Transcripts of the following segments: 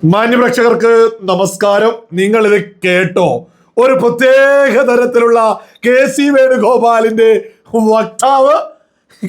മാന്യപ്രേക്ഷകർക്ക് നമസ്കാരം. നിങ്ങൾ ഇത് കേട്ടോ? ഒരു പ്രത്യേക തരത്തിലുള്ള കെ.സി. വേണുഗോപാലിന്റെ വക്താവ്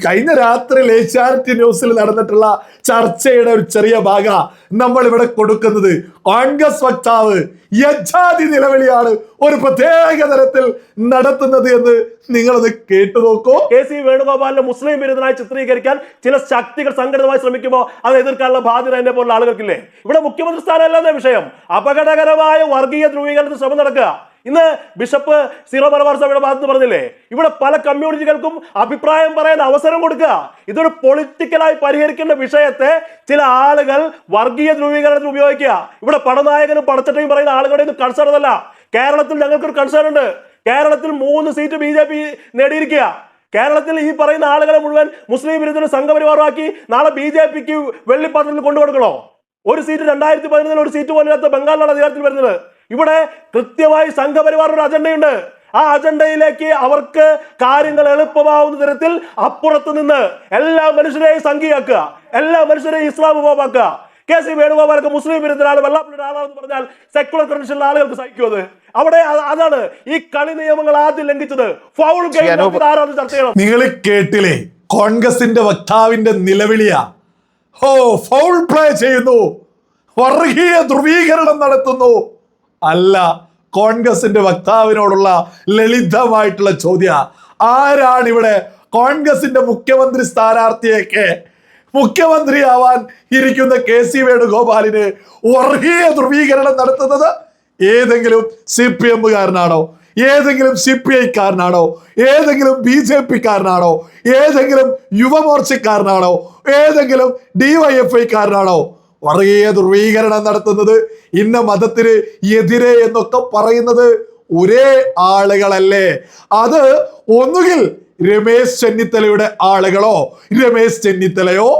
കഴിഞ്ഞ രാത്രി ഏഷ്യാനെറ്റ് ന്യൂസിൽ നടന്നിട്ടുള്ള ചർച്ചയുടെ ഒരു ചെറിയ ഭാഗം നമ്മൾ ഇവിടെ കൊടുക്കുന്നത്. കോൺഗ്രസ് വക്താവ് യജാതി നിലവിളിയാണ് ഒരു പ്രത്യേക തരത്തിൽ നടത്തുന്നത് എന്ന് നിങ്ങളത് കേട്ടു നോക്കൂ. കെ.സി. വേണുഗോപാലിനെ മുസ്ലിം വിരുദ്ധനായി ചിത്രീകരിക്കാൻ ചില ശക്തികൾ സംഘടിതമായി ശ്രമിക്കുമ്പോൾ അത് എതിർക്കാനുള്ള ബാധ്യത എന്നെ പോലുള്ള ആളുകൾക്കില്ലേ? ഇവിടെ മുഖ്യമന്ത്രി സ്ഥാനമല്ല വിഷയം, അപകടകരമായ വർഗീയ ധ്രുവീകരണത്തിന് ശ്രമം നടക്കുക. ഇന്ന് ബിഷപ്പ് സീറോ മലബാർ സഭയുടെ ഭാഗത്ത് പറഞ്ഞില്ലേ, ഇവിടെ പല കമ്മ്യൂണിറ്റികൾക്കും അഭിപ്രായം പറയാൻ അവസരം കൊടുക്കുക. ഇതൊരു പൊളിറ്റിക്കലായി പരിഹരിക്കേണ്ട വിഷയത്തെ ചില ആളുകൾ വർഗീയ ധ്രുവീകരണത്തിന് ഉപയോഗിക്കുക. ഇവിടെ പടനായകനും പടച്ചട്ടയും പറയുന്ന ആളുകളുടെ ഒന്നും കൺസേൺ അല്ല. കേരളത്തിൽ ഞങ്ങൾക്കൊരു കൺസേൺ ഉണ്ട്. കേരളത്തിൽ 3 സീറ്റ് BJP നേടിയിരിക്കുക. കേരളത്തിൽ ഈ പറയുന്ന ആളുകളെ മുഴുവൻ മുസ്ലിം വിരുദ്ധ സംഘപരിവാറാക്കി നാളെ BJPക്ക് വെള്ളിപ്പാത്രത്തിൽ കൊണ്ടുകൊടുക്കണോ? ഒരു സീറ്റ് 2011 ഒരു സീറ്റ് പോലും ബംഗാളിലാണ് അധികാരത്തിൽ വരുന്നത്. ഇവിടെ കൃത്യമായി സംഘപരിവാർ ഒരു അജണ്ടയുണ്ട്. ആ അജണ്ടയിലേക്ക് അവർക്ക് കാര്യങ്ങൾ എളുപ്പമാവുന്ന തരത്തിൽ അപ്പുറത്ത് നിന്ന് എല്ലാ മനുഷ്യരെയും സംഘീയാക്കുക, എല്ലാ മനുഷ്യരെയും ഇസ്ലാമോഫോബാക്കുക. കെ.സി. വേണുഗോപാലൊക്കെ മുസ്ലിം വിരുദ്ധനാണ്, വെള്ളാപ്പള്ളിയുടെ ആളാണെന്ന് പറഞ്ഞാൽ സെക്കുലർ ട്രഡീഷണൽ ആളുകൾക്ക് സഹിക്കുമത്? അവിടെ അതാണ് ഈ കളി നിയമങ്ങൾ ആദ്യം ലംഘിച്ചത്. ഫൗൾ ഗെയിം ആരാണ് ചർച്ച ചെയ്യണം. നിങ്ങൾ കേട്ടില്ലേ കോൺഗ്രസിന്റെ വക്താവിന്റെ നിലവിളിയാ? ഫൗൾ പ്ലേ ചെയ്യുന്നു, വർഗീയ ധ്രുവീകരണം നടത്തുന്നു. അല്ല, കോൺഗ്രസിന്റെ വക്താവിനോടുള്ള ലളിതമായിട്ടുള്ള ചോദ്യ, ആരാണ് ഇവിടെ കോൺഗ്രസിന്റെ മുഖ്യമന്ത്രി സ്ഥാനാർത്ഥിയൊക്കെ മുഖ്യമന്ത്രിയാവാൻ ഇരിക്കുന്ന കെ.സി. വേണുഗോപാലിന് വർഗീയ ധ്രുവീകരണം നടത്തുന്നത്? ഏതെങ്കിലും CPM-കാരനാണോ? ഏതെങ്കിലും CPI-കാരനാണോ? ഏതെങ്കിലും BJP-കാരനാണോ? ഏതെങ്കിലും യുവമോർച്ചക്കാരനാണോ? ഏതെങ്കിലും DYFI-കാരനാണോ വർഗീയ ധ്രുവീകരണം നടത്തുന്നത്? ഇന്ന മതത്തിന് എതിരെ എന്നൊക്കെ പറയുന്നത് ഒരേ ആളുകളല്ലേ? അത് ഒന്നുകിൽ രമേശ് ചെന്നിത്തലയുടെ ആളുകളോ രമേശ് ചെന്നിത്തലയോ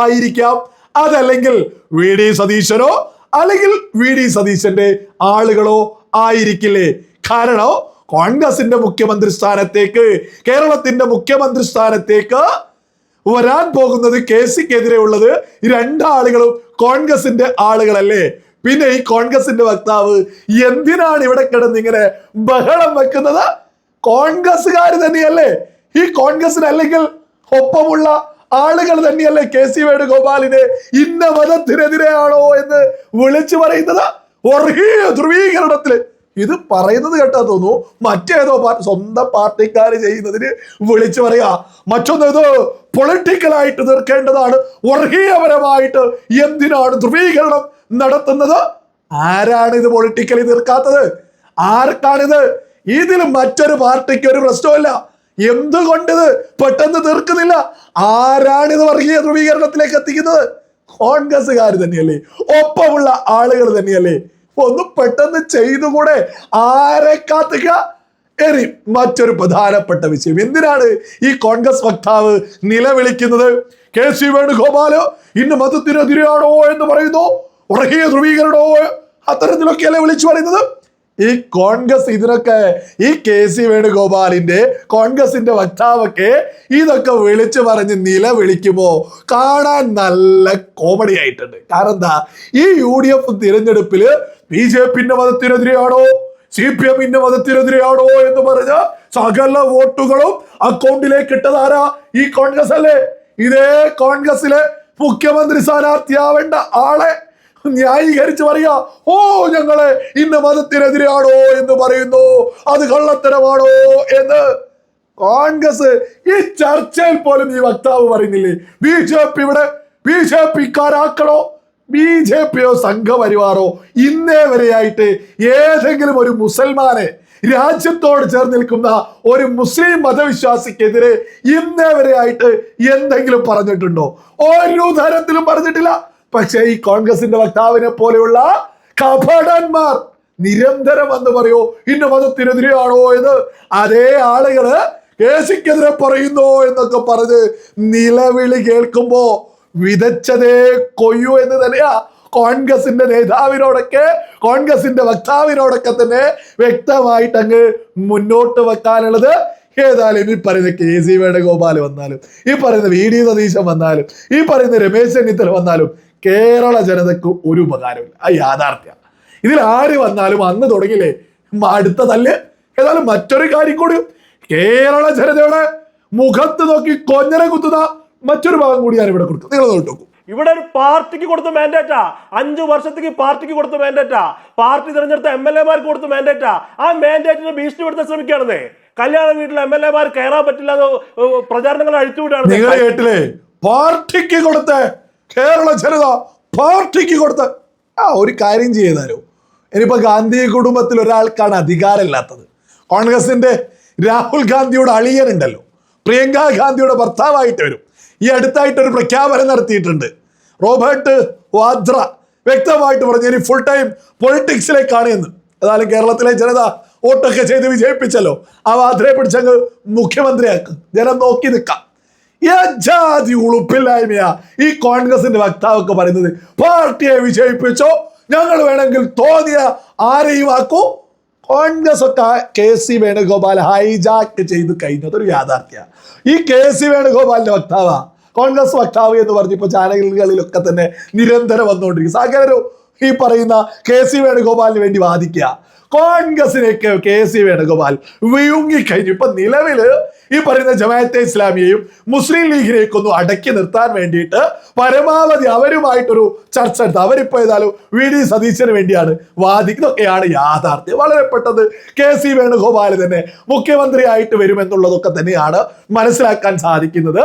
ആയിരിക്കാം, അതല്ലെങ്കിൽ VD സതീശനോ അല്ലെങ്കിൽ VD സതീശന്റെ ആളുകളോ ആയിരിക്കില്ലേ? കാരണം കോൺഗ്രസിന്റെ മുഖ്യമന്ത്രി സ്ഥാനത്തേക്ക്, കേരളത്തിന്റെ മുഖ്യമന്ത്രി സ്ഥാനത്തേക്ക് വരാൻ പോകുന്നത് കെ.സിക്കെതിരെ ഉള്ളത് 2 ആളുകളും കോൺഗ്രസിന്റെ ആളുകളല്ലേ? പിന്നെ ഈ കോൺഗ്രസിന്റെ വക്താവ് എന്തിനാണ് ഇവിടെ കിടന്ന് ഇങ്ങനെ ബഹളം വെക്കുന്നത്? കോൺഗ്രസ്സുകാർ തന്നെയല്ലേ ഈ കോൺഗ്രസിന് അല്ലെങ്കിൽ ഒപ്പമുള്ള ആളുകൾ തന്നെയല്ലേ കെ.സി. വേണുഗോപാലിനെ ഇന്ന മതത്തിനെതിരെയാണോ എന്ന് വിളിച്ചു പറയുന്നത്? വർഗീയ ധ്രുവീകരണത്തില് ഇത് പറയുന്നത് കേട്ടാ തോന്നുന്നു മറ്റേതോ സ്വന്തം പാർട്ടിക്കാർ ചെയ്യുന്നതിന് വിളിച്ചു പറയാ. മറ്റൊന്ന് ഇത് പൊളിറ്റിക്കലായിട്ട് തീർക്കേണ്ടതാണ്, വർഗീയപരമായിട്ട് എന്തിനാണ് ധ്രുവീകരണം നടത്തുന്നത്? ആരാണ് ഇത് പൊളിറ്റിക്കലി തീർക്കാത്തത്? ആർക്കാണിത്? ഇതിൽ മറ്റൊരു പാർട്ടിക്ക് ഒരു പ്രശ്നമില്ല. എന്തുകൊണ്ടിത് പെട്ടെന്ന് തീർക്കുന്നില്ല? ആരാണിത് വർഗീയ ധ്രുവീകരണത്തിലേക്ക് എത്തിക്കുന്നത്? കോൺഗ്രസ്സുകാർ തന്നെയല്ലേ, ഒപ്പമുള്ള ആളുകൾ തന്നെയല്ലേ? ഒന്ന് പെട്ടെന്ന് ചെയ്തുകൂടെ? ആരെ കാത്തുക? ഇനി മറ്റൊരു പ്രധാനപ്പെട്ട വിഷയം, എന്തിനാണ് ഈ കോൺഗ്രസ് വക്താവ് നിലവിളിക്കുന്നത്? കെ.സി. വേണുഗോപാല് ഇന്ന് മതത്തിനെതിരെയാണോ എന്ന് പറയുന്നു, വർഗീയ ധ്രുവീകരണോ അത്തരത്തിലൊക്കെയല്ലേ വിളിച്ചു പറയുന്നത്? ഈ കോൺഗ്രസ് ഇതിനൊക്കെ, ഈ കെ.സി. വേണുഗോപാലിന്റെ കോൺഗ്രസിന്റെ വക്താവൊക്കെ ഇതൊക്കെ വിളിച്ചു പറഞ്ഞ് നിലവിളിക്കുമ്പോ കാണാൻ നല്ല കോമഡി ആയിട്ടുണ്ട്. കാരണം എന്താ, ഈ UDF തിരഞ്ഞെടുപ്പില് BJP-ന്റെ മതത്തിനെതിരെയാണോ CPM-ന്റെ മതത്തിനെതിരെയാണോ എന്ന് പറഞ്ഞ സകല വോട്ടുകളും അക്കൗണ്ടിലേക്ക് ഇട്ടതാരാ? ഈ കോൺഗ്രസ് അല്ലേ? ഇതേ കോൺഗ്രസിലെ മുഖ്യമന്ത്രി സ്ഥാനാർത്ഥിയാവേണ്ട ആളെ ന്യായീകരിച്ച് പറയാ, ഞങ്ങളെ ഇന്ന മതത്തിനെതിരെയാണോ എന്ന് പറയുന്നു, അത് കള്ളത്തരമാണോ എന്ന്. കോൺഗ്രസ് ഈ ചർച്ചയിൽ പോലും ഈ വക്താവ് പറയുന്നില്ലേ ഇവിടെ BJP-ക്കാരാക്കണോ? BJP-യോ സംഘപരിവാറോ ഇന്നേ വരെയായിട്ട് ഏതെങ്കിലും ഒരു മുസൽമാനെ, രാജ്യത്തോട് ചേർന്ന് നിൽക്കുന്ന ഒരു മുസ്ലിം മതവിശ്വാസിക്കെതിരെ ഇന്നേ വരെയായിട്ട് എന്തെങ്കിലും പറഞ്ഞിട്ടുണ്ടോ? ഒരു തരത്തിലും പറഞ്ഞിട്ടില്ല. പക്ഷേ ഈ കോൺഗ്രസിന്റെ വക്താവിനെ പോലെയുള്ള കപടന്മാർ നിരന്തരം എന്ന് പറയോ ഇന്ന മതത്തിനെതിരെയാണോ എന്ന്. അതേ ആളുകള് കെ.സിക്കെതിരെ പറയുന്നോ എന്നൊക്കെ പറഞ്ഞ് നിലവിളി കേൾക്കുമ്പോ വിതച്ചതേ കൊയ്യൂ എന്ന് തന്നെയാ കോൺഗ്രസിന്റെ നേതാവിനോടൊക്കെ, കോൺഗ്രസിന്റെ വക്താവിനോടൊക്കെ തന്നെ വ്യക്തമായിട്ട് അങ്ങ് മുന്നോട്ട് വെക്കാനുള്ളത്. ഏതായാലും ഈ പറയുന്ന കെ.സി. വേണുഗോപാൽ വന്നാലും, ഈ പറയുന്ന VD സതീശൻ വന്നാലും, ഈ പറയുന്ന രമേശ് ചെന്നിത്തല വന്നാലും കേരള ജനതയ്ക്ക് ഒരു ഉപകാരമില്ല. ആ യാഥാർത്ഥ്യം. ഇതിൽ ആര് വന്നാലും അന്ന് തുടങ്ങിയില്ലേ അടുത്ത തല്ല്. ഏതായാലും മറ്റൊരു കാര്യം കൂടി, കേരള ജനതയുടെ മുഖത്ത് നോക്കി കൊഞ്ഞനെ കുത്തുന്ന മറ്റൊരു ഭാഗം കൂടി ഞാൻ ഇവിടെ കൊടുത്തു. നിങ്ങൾ നോക്കും, ഇവിടെ ഒരു പാർട്ടിക്ക് കൊടുത്ത മാൻഡേറ്റാ, 5 വർഷത്തേക്ക് പാർട്ടിക്ക് കൊടുത്ത മാൻഡേറ്റാ, പാർട്ടി തിരഞ്ഞെടുത്ത MLA മാർക്ക് കൊടുത്ത മാൻഡേറ്റാ. ആ മാൻഡേറ്റിനെ ഭീഷണിപ്പെടുത്താൻ ശ്രമിക്കുകയാണെന്നേ. കല്യാണ വീട്ടിൽ MLA മാർ കയറാൻ പറ്റില്ല എന്ന് പ്രചാരണങ്ങൾ അഴിച്ചുവിടാണ്. നിങ്ങൾ കേട്ടില്ലേ, പാർട്ടിക്ക് കൊടുത്ത കേരള ജനത പാർട്ടിക്ക് കൊടുത്ത. ഒരു കാര്യം ചെയ്താലോ, ഇനിയിപ്പോ ഗാന്ധി കുടുംബത്തിൽ ഒരാൾക്കാണ് അധികാരമില്ലാത്തത്. കോൺഗ്രസിന്റെ രാഹുൽ ഗാന്ധിയുടെ അളിയനുണ്ടല്ലോ, പ്രിയങ്ക ഗാന്ധിയുടെ ഭർത്താവായിട്ട് വരും. ഈ അടുത്തായിട്ടൊരു പ്രഖ്യാപനം നടത്തിയിട്ടുണ്ട്. റോബർട്ട് വാദ്ര വ്യക്തമായിട്ട് പറഞ്ഞു ഇനി ഫുൾ ടൈം പൊളിറ്റിക്സിലേക്കാണ് എന്ന്. ഏതായാലും കേരളത്തിലെ ജനത വോട്ടൊക്കെ ചെയ്ത് വിജയിപ്പിച്ചല്ലോ. ആ വാദ്രയെ പിടിച്ചങ്ങ് മുഖ്യമന്ത്രിയാക്കും, ജനം നോക്കി നിൽക്കാം. ജാതി ഉളുപ്പില്ലായ്മയാ ഈ കോൺഗ്രസിന്റെ വക്താവൊക്കെ പറയുന്നത്. പാർട്ടിയെ വിജയിപ്പിച്ചോ, ഞങ്ങൾ വേണമെങ്കിൽ തോന്നിയ ആരെയും ആക്കൂ. കോൺഗ്രസ് ഒക്കെ KC വേണുഗോപാൽ ഹൈജാക്ക് ചെയ്ത് കഴിഞ്ഞതൊരു യാഥാർത്ഥ്യമാണ്. ഈ KC വേണുഗോപാലിന്റെ വക്താവാ കോൺഗ്രസ് വക്താവ് എന്ന് പറഞ്ഞിപ്പോ ചാനലുകളിലൊക്കെ തന്നെ നിരന്തരം വന്നുകൊണ്ടിരിക്കും. സകലരും ഈ പറയുന്ന KC വേണുഗോപാലിന് വേണ്ടി വാദിക്കുക. കോൺഗ്രസിനേക്ക് KC വേണുഗോപാൽ വിഴുങ്ങിക്കഴിഞ്ഞു. ഇപ്പൊ നിലവില് ഈ പറയുന്ന ജമാഅത്തെ ഇസ്ലാമിയെയും മുസ്ലിം ലീഗിനെയൊക്കെ ഒന്ന് അടക്കി നിർത്താൻ വേണ്ടിയിട്ട് പരമാവധി അവരുമായിട്ടൊരു ചർച്ച എടുത്ത് അവരിപ്പോ ഏതായാലും VD സതീശന് വേണ്ടിയാണ് വാദിക്കുന്നതൊക്കെയാണ് യാഥാർത്ഥ്യം. വളരെ പെട്ടെന്ന് KC വേണുഗോപാൽ തന്നെ മുഖ്യമന്ത്രിയായിട്ട് വരുമെന്നുള്ളതൊക്കെ തന്നെയാണ് മനസ്സിലാക്കാൻ സാധിക്കുന്നത്.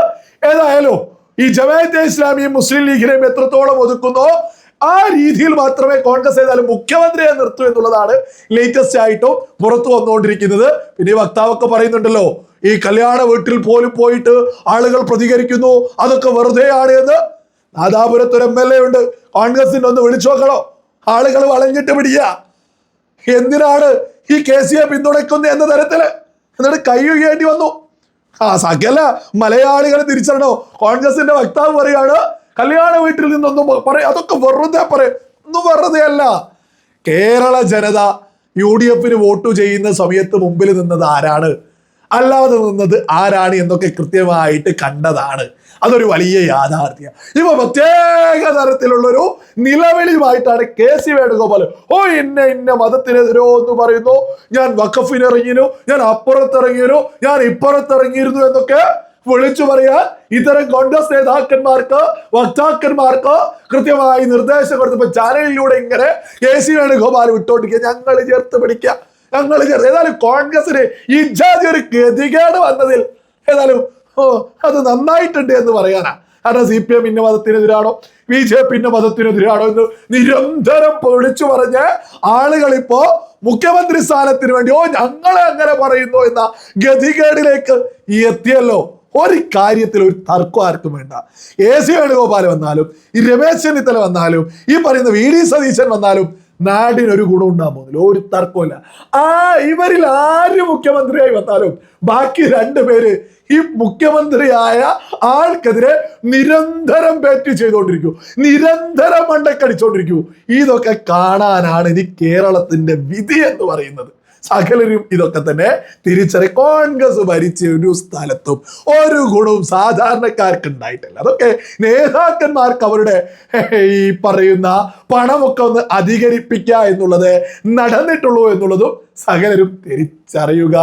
ഏതായാലും ഈ ജമാഅത്തെ ഇസ്ലാമിയും മുസ്ലിം ലീഗിനെയും എത്രത്തോളം ഒതുക്കുന്നോ ആ രീതിയിൽ മാത്രമേ കോൺഗ്രസ് ഏതായാലും മുഖ്യമന്ത്രിയെ നിർത്തൂ എന്നുള്ളതാണ് ലേറ്റസ്റ്റ് ആയിട്ടും പുറത്തു വന്നുകൊണ്ടിരിക്കുന്നത്. പിന്നെ വക്താവൊക്കെ പറയുന്നുണ്ടല്ലോ, ഈ കല്യാണ വീട്ടിൽ പോലും പോയിട്ട് ആളുകൾ പ്രതികരിക്കുന്നു, അതൊക്കെ വെറുതെയാണ് എന്ന്. നാദാപുരത്ത് ഒരു MLA ഉണ്ട്, കോൺഗ്രസിന്റെ ഒന്ന് വിളിച്ചു നോക്കണോ, ആളുകൾ വളഞ്ഞിട്ട് പിടിക്കുക. എന്തിനാണ് ഈ KCയെ പിന്തുണയ്ക്കുന്നത് എന്ന തരത്തില് എന്നിട്ട് കൈയ്യേണ്ടി വന്നു. സകല മലയാളികളെ തിരിച്ചറിയണോ. കോൺഗ്രസിന്റെ വക്താവ് പറയാണ് കല്യാണ വീട്ടിൽ നിന്നൊന്നും അതൊക്കെ വെറുതെ ഒന്നും വെറുതെ അല്ല. കേരള ജനത UDFന് വോട്ട് ചെയ്യുന്ന സമയത്ത് മുമ്പിൽ നിന്നത് ആരാണ്, അല്ലാതെ നിന്നത് ആരാണ് എന്നൊക്കെ കൃത്യമായിട്ട് കണ്ടതാണ്. അതൊരു വലിയ യാഥാർത്ഥ്യം. ഇപ്പൊ പ്രത്യേക തരത്തിലുള്ളൊരു നിലവിളിയുമായിട്ടാണ് KC വേണുഗോപാൽ ഇന്ന മതത്തിനെതിരോ എന്ന് പറയുന്നു, ഞാൻ വഖഫിനിറങ്ങിയിരുന്നു, ഞാൻ അപ്പുറത്തിറങ്ങിയിരുന്നു, ഞാൻ ഇപ്പുറത്തിറങ്ങിയിരുന്നു എന്നൊക്കെ വിളിച്ചു പറയാൻ ഇത്തരം കോൺഗ്രസ് നേതാക്കന്മാർക്ക് വക്താക്കന്മാർക്ക് കൃത്യമായി നിർദ്ദേശം കൊടുത്തപ്പോ ചാനലിലൂടെ ഇങ്ങനെ KC വേണുഗോപാൽ വിട്ടോണ്ടിരിക്കുക, ഞങ്ങൾ ചേർത്ത് പിടിക്കുക, ഞങ്ങൾ ചേർത്ത്. ഏതായാലും കോൺഗ്രസിന് ഈ ജാതി ഒരു ഗതികേട് വന്നതിൽ ഏതായാലും അത് നന്നായിട്ടുണ്ട് എന്ന് പറയാനാ. കാരണം CPM ഇന്ന മതത്തിനെതിരാണോ, BJP ഇന്ന മതത്തിനെതിരാണോ എന്ന് നിരന്തരം വിളിച്ചു പറഞ്ഞ ആളുകൾ ഇപ്പോ മുഖ്യമന്ത്രി സ്ഥാനത്തിന് വേണ്ടി ഞങ്ങളെ അങ്ങനെ പറയുന്നു എന്ന ഗതികേടിലേക്ക് എത്തിയല്ലോ. ഒരു കാര്യത്തിൽ ഒരു തർക്കം ആർക്കും വേണ്ട. KC വേണുഗോപാൽ വന്നാലും ഈ രമേശ് ചെന്നിത്തല വന്നാലും ഈ പറയുന്ന VD സതീശൻ വന്നാലും നാടിനൊരു ഗുണം ഉണ്ടാകാൻ പോകുന്നില്ല, ഒരു തർക്കമില്ല. ഇവരിൽ ആര് മുഖ്യമന്ത്രിയായി വന്നാലും ബാക്കി 2 പേര് ഈ മുഖ്യമന്ത്രിയായ ആൾക്കെതിരെ നിരന്തരം ബാറ്റ് ചെയ്തുകൊണ്ടിരിക്കൂ, നിരന്തരം മണ്ടക്കടിച്ചുകൊണ്ടിരിക്കൂ. ഇതൊക്കെ കാണാനാണ് ഇനി കേരളത്തിന്റെ വിധി എന്ന് പറയുന്നത്. സകലരും ഇതൊക്കെ തന്നെ തിരിച്ചറി. കോൺഗ്രസ് ഭരിച്ച ഒരു സ്ഥലത്തും ഒരു ഗുണവും സാധാരണക്കാർക്ക് ഉണ്ടായിട്ടില്ല. അതൊക്കെ നേതാക്കന്മാർക്ക് അവരുടെ ഈ പറയുന്ന പണമൊക്കെ ഒന്ന് അധികരിപ്പിക്കുക എന്നുള്ളത് നടന്നിട്ടുള്ളൂ എന്നുള്ളതും സകലരും തിരിച്ചറിയുക.